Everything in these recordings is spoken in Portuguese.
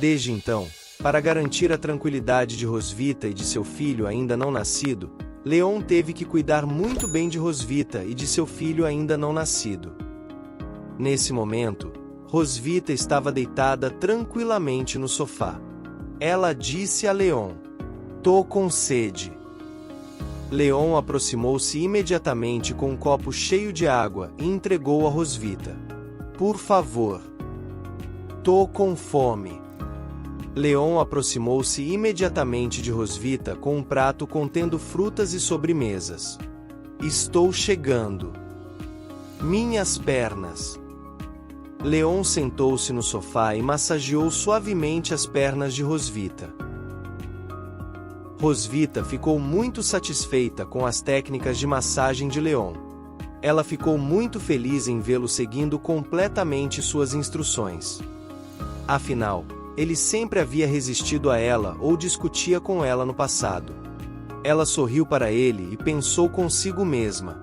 Desde então, para garantir a tranquilidade de Rosvita e de seu filho ainda não nascido, Leon teve que cuidar muito bem de Rosvita e de seu filho ainda não nascido. Nesse momento, Rosvita estava deitada tranquilamente no sofá. Ela disse a Leon: "Tô com sede." Leon aproximou-se imediatamente com um copo cheio de água e entregou a Rosvita. "Por favor." "Tô com fome." Leon aproximou-se imediatamente de Rosvita com um prato contendo frutas e sobremesas. "Estou chegando." "Minhas pernas." Leon sentou-se no sofá e massageou suavemente as pernas de Rosvita. Rosvita ficou muito satisfeita com as técnicas de massagem de Leon. Ela ficou muito feliz em vê-lo seguindo completamente suas instruções. Afinal, ele sempre havia resistido a ela ou discutia com ela no passado. Ela sorriu para ele e pensou consigo mesma: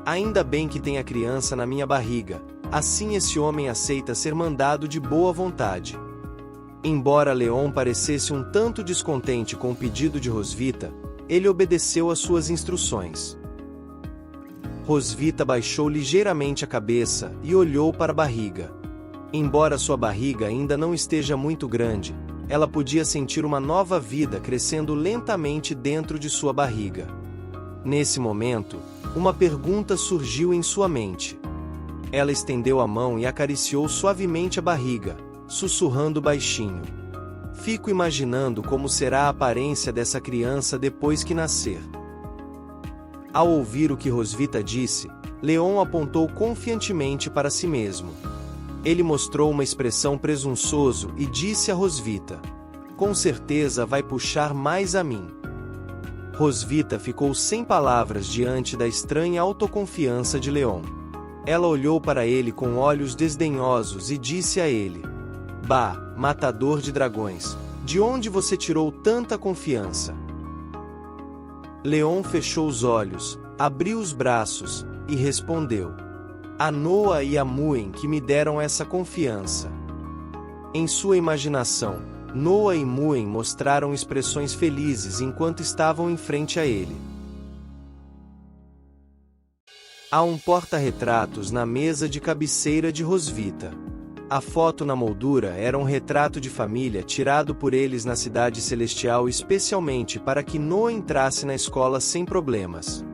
"Ainda bem que tem a criança na minha barriga, assim esse homem aceita ser mandado de boa vontade." Embora Leon parecesse um tanto descontente com o pedido de Rosvita, ele obedeceu às suas instruções. Rosvita baixou ligeiramente a cabeça e olhou para a barriga. Embora sua barriga ainda não esteja muito grande, ela podia sentir uma nova vida crescendo lentamente dentro de sua barriga. Nesse momento, uma pergunta surgiu em sua mente. Ela estendeu a mão e acariciou suavemente a barriga, sussurrando baixinho: "Fico imaginando como será a aparência dessa criança depois que nascer." Ao ouvir o que Rosvita disse, Leon apontou confiantemente para si mesmo. Ele mostrou uma expressão presunçoso e disse a Rosvita: "Com certeza vai puxar mais a mim." Rosvita ficou sem palavras diante da estranha autoconfiança de Leon. Ela olhou para ele com olhos desdenhosos e disse a ele: "Bah, matador de dragões, de onde você tirou tanta confiança?" Leon fechou os olhos, abriu os braços, e respondeu: "A Noa e a Muen que me deram essa confiança." Em sua imaginação, Noa e Muen mostraram expressões felizes enquanto estavam em frente a ele. Há um porta-retratos na mesa de cabeceira de Rosvita. A foto na moldura era um retrato de família tirado por eles na Cidade Celestial especialmente para que Noa entrasse na escola sem problemas.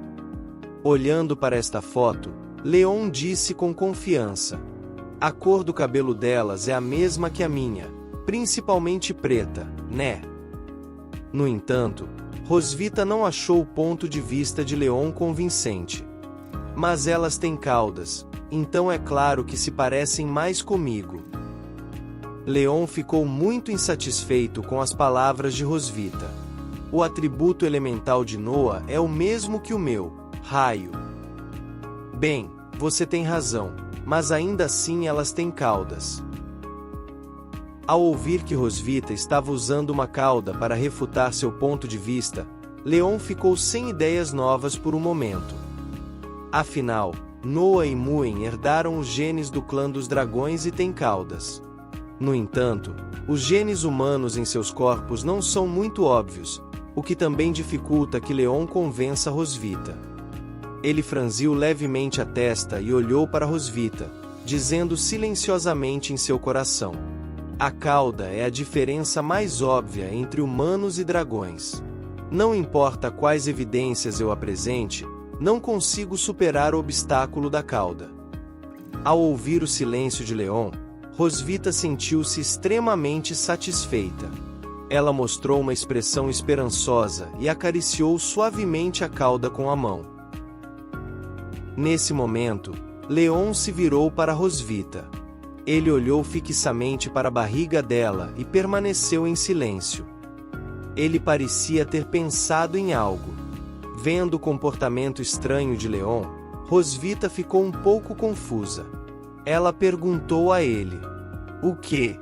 Olhando para esta foto, Leon disse com confiança: "A cor do cabelo delas é a mesma que a minha, principalmente preta, né?" No entanto, Rosvita não achou o ponto de vista de Leon convincente. "Mas elas têm caudas, então é claro que se parecem mais comigo." Leon ficou muito insatisfeito com as palavras de Rosvita. "O atributo elemental de Noa é o mesmo que o meu, raio." "Bem, você tem razão, mas ainda assim elas têm caudas." Ao ouvir que Rosvita estava usando uma cauda para refutar seu ponto de vista, Leon ficou sem ideias novas por um momento. Afinal, Noa e Muen herdaram os genes do clã dos dragões e têm caudas. No entanto, os genes humanos em seus corpos não são muito óbvios, o que também dificulta que Leon convença Rosvita. Ele franziu levemente a testa e olhou para Rosvita, dizendo silenciosamente em seu coração: "A cauda é a diferença mais óbvia entre humanos e dragões. Não importa quais evidências eu apresente, não consigo superar o obstáculo da cauda." Ao ouvir o silêncio de Leon, Rosvita sentiu-se extremamente satisfeita. Ela mostrou uma expressão esperançosa e acariciou suavemente a cauda com a mão. Nesse momento, Leon se virou para Rosvita. Ele olhou fixamente para a barriga dela e permaneceu em silêncio. Ele parecia ter pensado em algo. Vendo o comportamento estranho de Leon, Rosvita ficou um pouco confusa. Ela perguntou a ele: "O quê?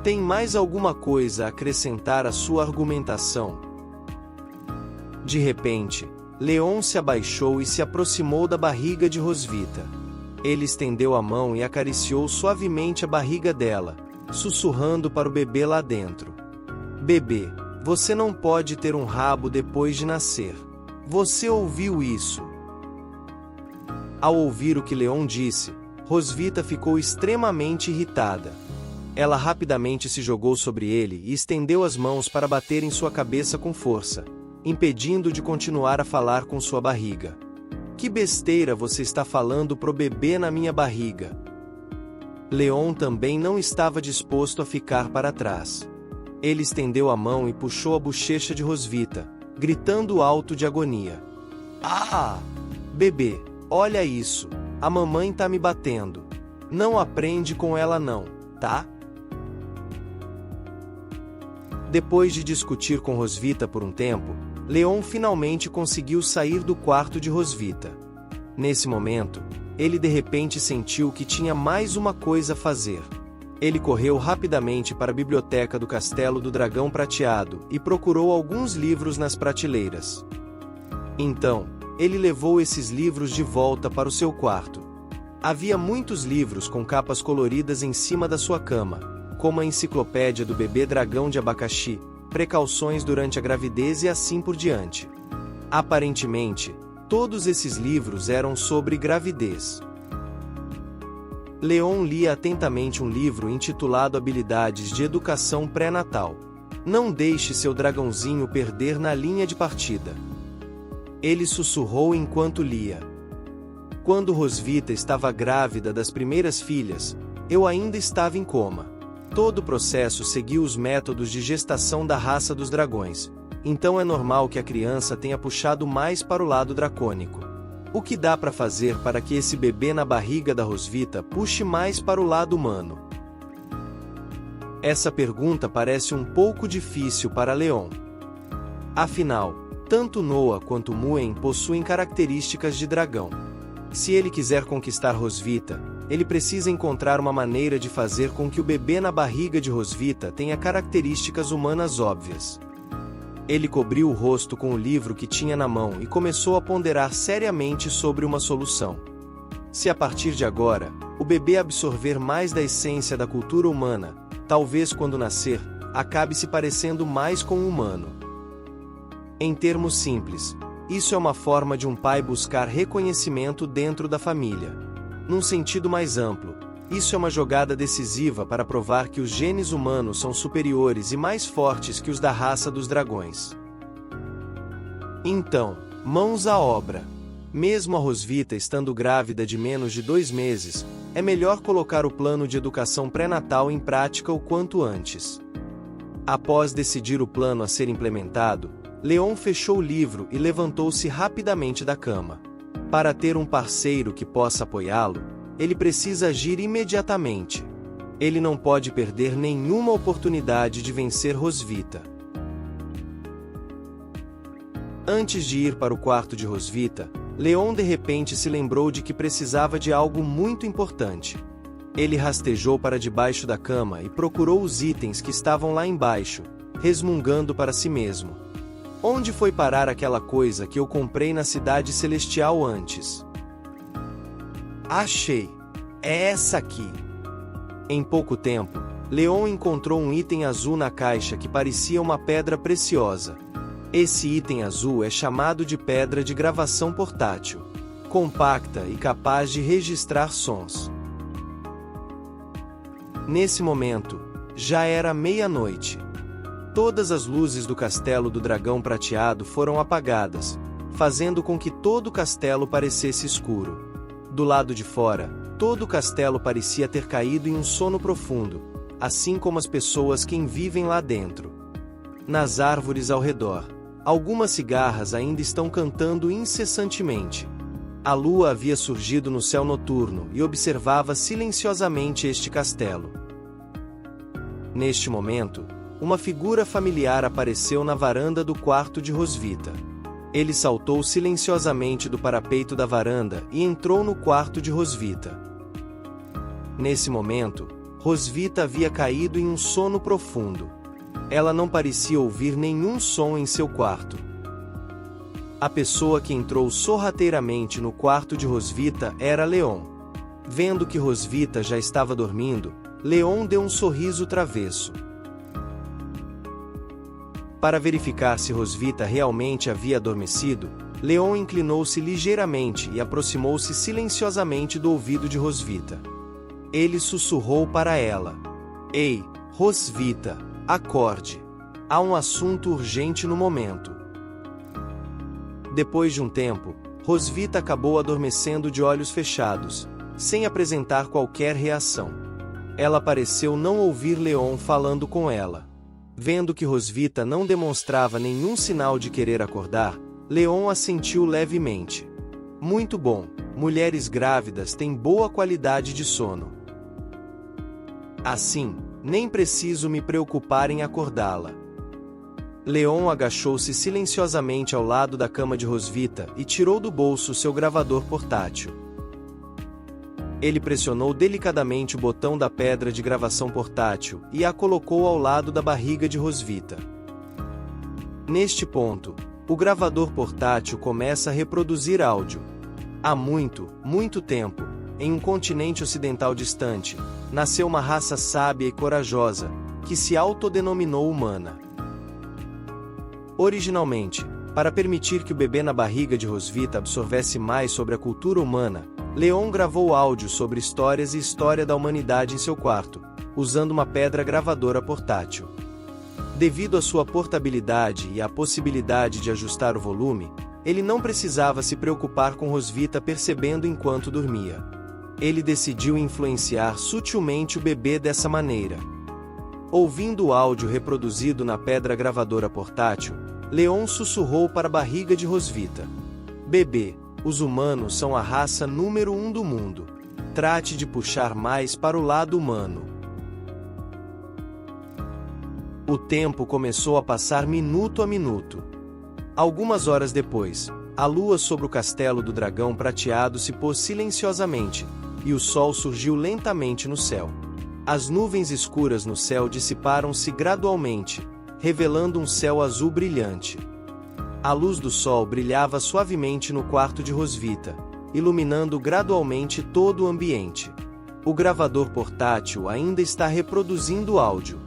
Tem mais alguma coisa a acrescentar à sua argumentação?" De repente, Leon se abaixou e se aproximou da barriga de Rosvita. Ele estendeu a mão e acariciou suavemente a barriga dela, sussurrando para o bebê lá dentro. Bebê, você não pode ter um rabo depois de nascer. Você ouviu isso? Ao ouvir o que Leon disse, Rosvita ficou extremamente irritada. Ela rapidamente se jogou sobre ele e estendeu as mãos para bater em sua cabeça com força, impedindo-o de continuar a falar com sua barriga. Que besteira você está falando pro bebê na minha barriga? Leon também não estava disposto a ficar para trás. Ele estendeu a mão e puxou a bochecha de Rosvita, gritando alto de agonia. Ah! Bebê, olha isso, a mamãe tá me batendo. Não aprende com ela não, tá? Depois de discutir com Rosvita por um tempo, Leon finalmente conseguiu sair do quarto de Rosvita. Nesse momento, ele de repente sentiu que tinha mais uma coisa a fazer. Ele correu rapidamente para a biblioteca do Castelo do Dragão Prateado e procurou alguns livros nas prateleiras. Então, ele levou esses livros de volta para o seu quarto. Havia muitos livros com capas coloridas em cima da sua cama, como a Enciclopédia do Bebê Dragão de Abacaxi, Precauções durante a Gravidez e assim por diante. Aparentemente, todos esses livros eram sobre gravidez. Leon lia atentamente um livro intitulado Habilidades de Educação Pré-Natal. Não deixe seu dragãozinho perder na linha de partida. Ele sussurrou enquanto lia. Quando Rosvita estava grávida das primeiras filhas, eu ainda estava em coma. Todo o processo seguiu os métodos de gestação da raça dos dragões, então é normal que a criança tenha puxado mais para o lado dracônico. O que dá para fazer para que esse bebê na barriga da Rosvita puxe mais para o lado humano? Essa pergunta parece um pouco difícil para Leon. Afinal, tanto Noah quanto Muen possuem características de dragão. Se ele quiser conquistar Rosvita, ele precisa encontrar uma maneira de fazer com que o bebê na barriga de Rosvita tenha características humanas óbvias. Ele cobriu o rosto com o livro que tinha na mão e começou a ponderar seriamente sobre uma solução. Se a partir de agora, o bebê absorver mais da essência da cultura humana, talvez quando nascer, acabe se parecendo mais com o humano. Em termos simples, isso é uma forma de um pai buscar reconhecimento dentro da família. Num sentido mais amplo, isso é uma jogada decisiva para provar que os genes humanos são superiores e mais fortes que os da raça dos dragões. Então, mãos à obra. Mesmo a Rosvita estando grávida de menos de 2 meses, é melhor colocar o plano de educação pré-natal em prática o quanto antes. Após decidir o plano a ser implementado, Leon fechou o livro e levantou-se rapidamente da cama. Para ter um parceiro que possa apoiá-lo, ele precisa agir imediatamente. Ele não pode perder nenhuma oportunidade de vencer Rosvita. Antes de ir para o quarto de Rosvita, Leon de repente se lembrou de que precisava de algo muito importante. Ele rastejou para debaixo da cama e procurou os itens que estavam lá embaixo, resmungando para si mesmo. Onde foi parar aquela coisa que eu comprei na Cidade Celestial antes? Achei! É essa aqui! Em pouco tempo, Leon encontrou um item azul na caixa que parecia uma pedra preciosa. Esse item azul é chamado de pedra de gravação portátil, compacta e capaz de registrar sons. Nesse momento, já era meia-noite. Todas as luzes do Castelo do Dragão Prateado foram apagadas, fazendo com que todo o castelo parecesse escuro. Do lado de fora, todo o castelo parecia ter caído em um sono profundo, assim como as pessoas que vivem lá dentro. Nas árvores ao redor, algumas cigarras ainda estão cantando incessantemente. A lua havia surgido no céu noturno e observava silenciosamente este castelo. Neste momento, uma figura familiar apareceu na varanda do quarto de Rosvita. Ele saltou silenciosamente do parapeito da varanda e entrou no quarto de Rosvita. Nesse momento, Rosvita havia caído em um sono profundo. Ela não parecia ouvir nenhum som em seu quarto. A pessoa que entrou sorrateiramente no quarto de Rosvita era Leon. Vendo que Rosvita já estava dormindo, Leon deu um sorriso travesso. Para verificar se Rosvita realmente havia adormecido, Leon inclinou-se ligeiramente e aproximou-se silenciosamente do ouvido de Rosvita. Ele sussurrou para ela: "Ei, Rosvita, acorde. Há um assunto urgente no momento." Depois de um tempo, Rosvita acabou adormecendo de olhos fechados, sem apresentar qualquer reação. Ela pareceu não ouvir Leon falando com ela. Vendo que Rosvita não demonstrava nenhum sinal de querer acordar, Leon assentiu levemente. "Muito bom, mulheres grávidas têm boa qualidade de sono. Assim, nem preciso me preocupar em acordá-la." Leon agachou-se silenciosamente ao lado da cama de Rosvita e tirou do bolso seu gravador portátil. Ele pressionou delicadamente o botão da pedra de gravação portátil e a colocou ao lado da barriga de Rosvita. Neste ponto, o gravador portátil começa a reproduzir áudio. Há muito tempo, em um continente ocidental distante, nasceu uma raça sábia e corajosa, que se autodenominou humana. Originalmente, para permitir que o bebê na barriga de Rosvita absorvesse mais sobre a cultura humana, Leon gravou áudio sobre histórias e história da humanidade em seu quarto, usando uma pedra gravadora portátil. Devido à sua portabilidade e à possibilidade de ajustar o volume, ele não precisava se preocupar com Rosvita percebendo enquanto dormia. Ele decidiu influenciar sutilmente o bebê dessa maneira. Ouvindo o áudio reproduzido na pedra gravadora portátil, Leon sussurrou para a barriga de Rosvita: "Bebê, os humanos são a raça número 1 do mundo. Trate de puxar mais para o lado humano." O tempo começou a passar minuto a minuto. Algumas horas depois, a lua sobre o castelo do dragão prateado se pôs silenciosamente, e o sol surgiu lentamente no céu. As nuvens escuras no céu dissiparam-se gradualmente, revelando um céu azul brilhante. A luz do sol brilhava suavemente no quarto de Rosvita, iluminando gradualmente todo o ambiente. O gravador portátil ainda está reproduzindo áudio.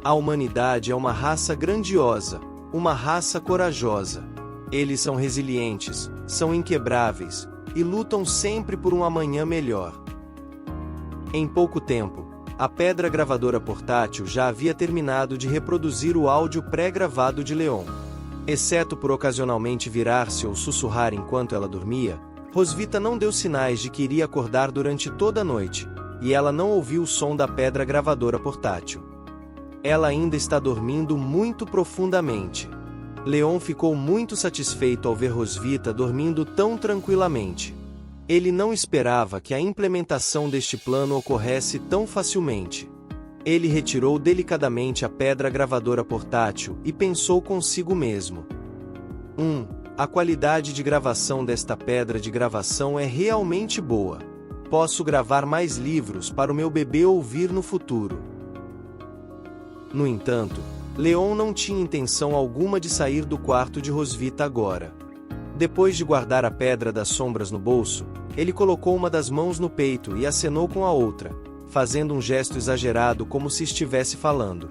A humanidade é uma raça grandiosa, uma raça corajosa. Eles são resilientes, são inquebráveis, e lutam sempre por um amanhã melhor. Em pouco tempo, a pedra gravadora portátil já havia terminado de reproduzir o áudio pré-gravado de Leon. Exceto por ocasionalmente virar-se ou sussurrar enquanto ela dormia, Rosvita não deu sinais de que iria acordar durante toda a noite, e ela não ouviu o som da pedra gravadora portátil. Ela ainda está dormindo muito profundamente. Leon ficou muito satisfeito ao ver Rosvita dormindo tão tranquilamente. Ele não esperava que a implementação deste plano ocorresse tão facilmente. Ele retirou delicadamente a pedra gravadora portátil e pensou consigo mesmo: A qualidade de gravação desta pedra de gravação é realmente boa. Posso gravar mais livros para o meu bebê ouvir no futuro." No entanto, Leon não tinha intenção alguma de sair do quarto de Rosvita agora. Depois de guardar a pedra das sombras no bolso, ele colocou uma das mãos no peito e acenou com a outra, fazendo um gesto exagerado como se estivesse falando.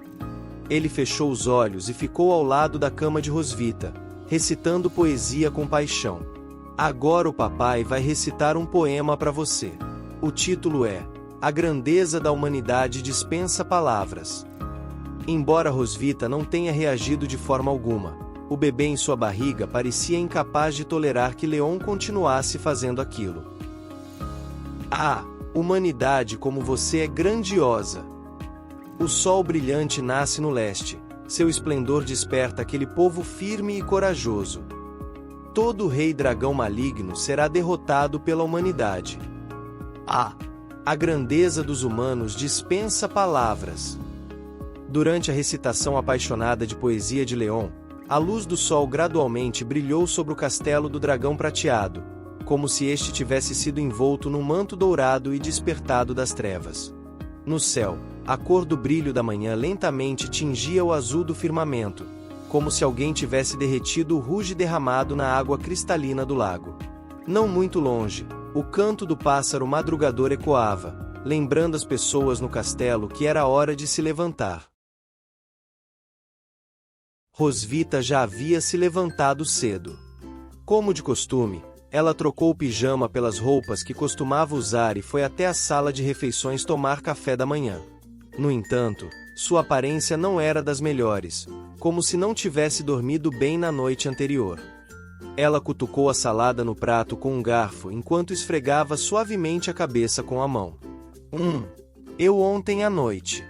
Ele fechou os olhos e ficou ao lado da cama de Rosvita, recitando poesia com paixão. "Agora o papai vai recitar um poema para você. O título é A Grandeza da Humanidade Dispensa Palavras." Embora Rosvita não tenha reagido de forma alguma, o bebê em sua barriga parecia incapaz de tolerar que Leon continuasse fazendo aquilo. "Ah, humanidade como você é grandiosa! O sol brilhante nasce no leste, seu esplendor desperta aquele povo firme e corajoso. Todo rei dragão maligno será derrotado pela humanidade. Ah, a grandeza dos humanos dispensa palavras." Durante a recitação apaixonada de poesia de Leon, a luz do sol gradualmente brilhou sobre o castelo do dragão prateado, como se este tivesse sido envolto num manto dourado e despertado das trevas. No céu, a cor do brilho da manhã lentamente tingia o azul do firmamento, como se alguém tivesse derretido o ruge derramado na água cristalina do lago. Não muito longe, o canto do pássaro madrugador ecoava, lembrando as pessoas no castelo que era hora de se levantar. Rosvita já havia se levantado cedo. Como de costume, ela trocou o pijama pelas roupas que costumava usar e foi até a sala de refeições tomar café da manhã. No entanto, sua aparência não era das melhores, como se não tivesse dormido bem na noite anterior. Ela cutucou a salada no prato com um garfo enquanto esfregava suavemente a cabeça com a mão. Eu ontem à noite.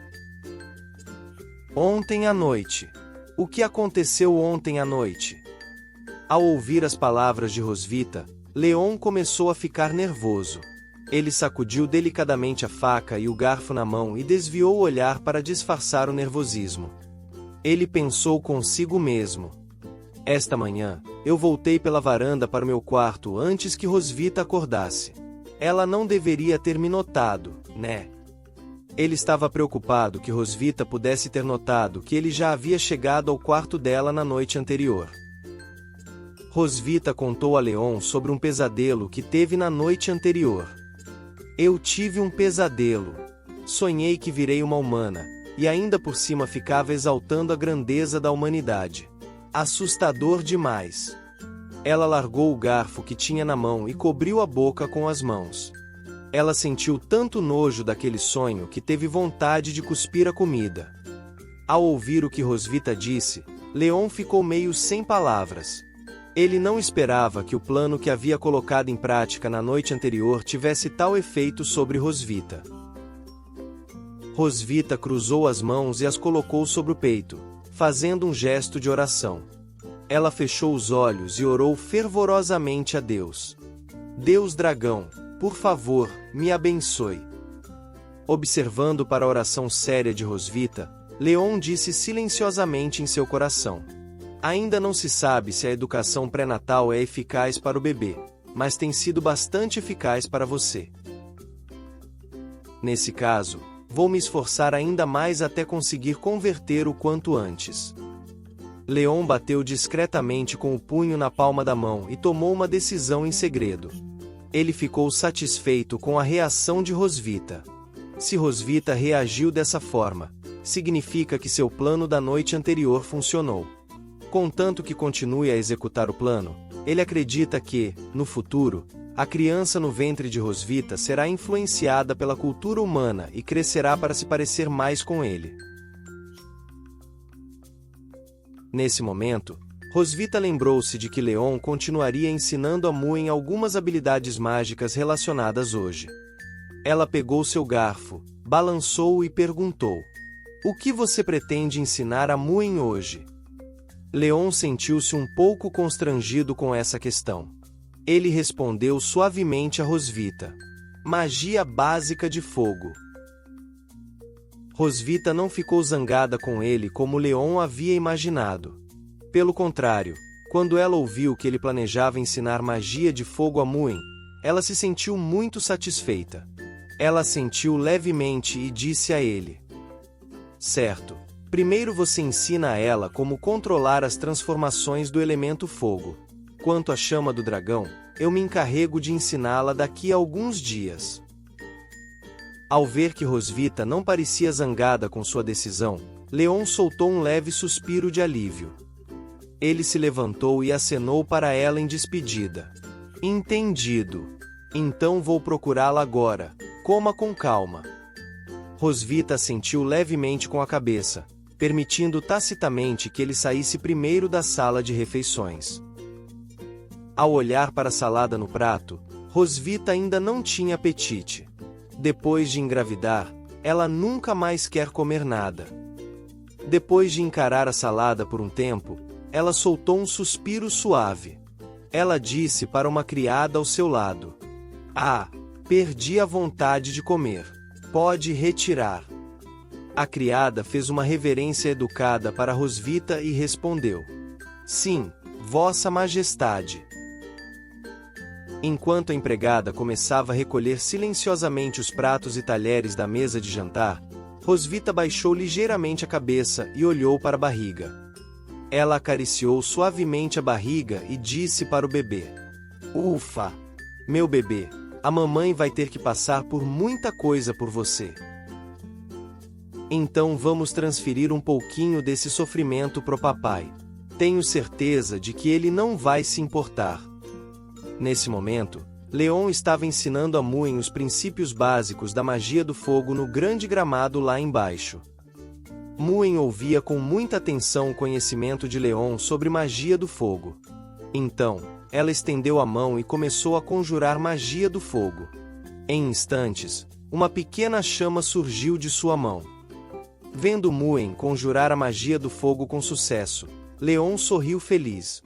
Ontem à noite. O que aconteceu ontem à noite? Ao ouvir as palavras de Rosvita, Leon começou a ficar nervoso. Ele sacudiu delicadamente a faca e o garfo na mão e desviou o olhar para disfarçar o nervosismo. Ele pensou consigo mesmo. Esta manhã, eu voltei pela varanda para o meu quarto antes que Rosvita acordasse. Ela não deveria ter me notado, né? Ele estava preocupado que Rosvita pudesse ter notado que ele já havia chegado ao quarto dela na noite anterior. Rosvita contou a Leon sobre um pesadelo que teve na noite anterior. Eu tive um pesadelo. Sonhei que virei uma humana, e ainda por cima ficava exaltando a grandeza da humanidade. Assustador demais. Ela largou o garfo que tinha na mão e cobriu a boca com as mãos. Ela sentiu tanto nojo daquele sonho que teve vontade de cuspir a comida. Ao ouvir o que Rosvita disse, Leon ficou meio sem palavras. Ele não esperava que o plano que havia colocado em prática na noite anterior tivesse tal efeito sobre Rosvita. Rosvita cruzou as mãos e as colocou sobre o peito, fazendo um gesto de oração. Ela fechou os olhos e orou fervorosamente a Deus. Deus Dragão, por favor, me abençoe. Observando para a oração séria de Rosvita, Leon disse silenciosamente em seu coração. Ainda não se sabe se a educação pré-natal é eficaz para o bebê, mas tem sido bastante eficaz para você. Nesse caso, vou me esforçar ainda mais até conseguir converter o quanto antes. Leon bateu discretamente com o punho na palma da mão e tomou uma decisão em segredo. Ele ficou satisfeito com a reação de Rosvita. Se Rosvita reagiu dessa forma, significa que seu plano da noite anterior funcionou. Contanto que continue a executar o plano, ele acredita que, no futuro, a criança no ventre de Rosvita será influenciada pela cultura humana e crescerá para se parecer mais com ele. Nesse momento, Rosvita lembrou-se de que Leon continuaria ensinando a Muen algumas habilidades mágicas relacionadas hoje. Ela pegou seu garfo, balançou-o e perguntou: "O que você pretende ensinar a Muen hoje?" Leon sentiu-se um pouco constrangido com essa questão. Ele respondeu suavemente a Rosvita: "Magia básica de fogo." Rosvita não ficou zangada com ele como Leon havia imaginado. Pelo contrário, quando ela ouviu que ele planejava ensinar magia de fogo a Muen, ela se sentiu muito satisfeita. Ela sentiu levemente e disse a ele: "Certo. Primeiro você ensina a ela como controlar as transformações do elemento fogo. Quanto à chama do dragão, eu me encarrego de ensiná-la daqui a alguns dias." Ao ver que Rosvita não parecia zangada com sua decisão, Leon soltou um leve suspiro de alívio. Ele se levantou e acenou para ela em despedida. "Entendido. Então vou procurá-la agora. Coma com calma." Rosvita assentiu levemente com a cabeça, permitindo tacitamente que ele saísse primeiro da sala de refeições. Ao olhar para a salada no prato, Rosvita ainda não tinha apetite. Depois de engravidar, ela nunca mais quer comer nada. Depois de encarar a salada por um tempo, ela soltou um suspiro suave. Ela disse para uma criada ao seu lado: "Ah, perdi a vontade de comer. Pode retirar." A criada fez uma reverência educada para Rosvita e respondeu: "Sim, Vossa Majestade." Enquanto a empregada começava a recolher silenciosamente os pratos e talheres da mesa de jantar, Rosvita baixou ligeiramente a cabeça e olhou para a barriga. Ela acariciou suavemente a barriga e disse para o bebê: "Ufa! Meu bebê, A mamãe vai ter que passar por muita coisa por você. Então vamos transferir um pouquinho desse sofrimento pro papai. Tenho certeza de que ele não vai se importar. Nesse momento, Leon estava ensinando a Muen os princípios básicos da magia do fogo no grande gramado lá embaixo. Muen ouvia com muita atenção o conhecimento de Leon sobre magia do fogo. Então, ela estendeu a mão e começou a conjurar magia do fogo. Em instantes, uma pequena chama surgiu de sua mão. Vendo Muen conjurar a magia do fogo com sucesso, Leon sorriu feliz.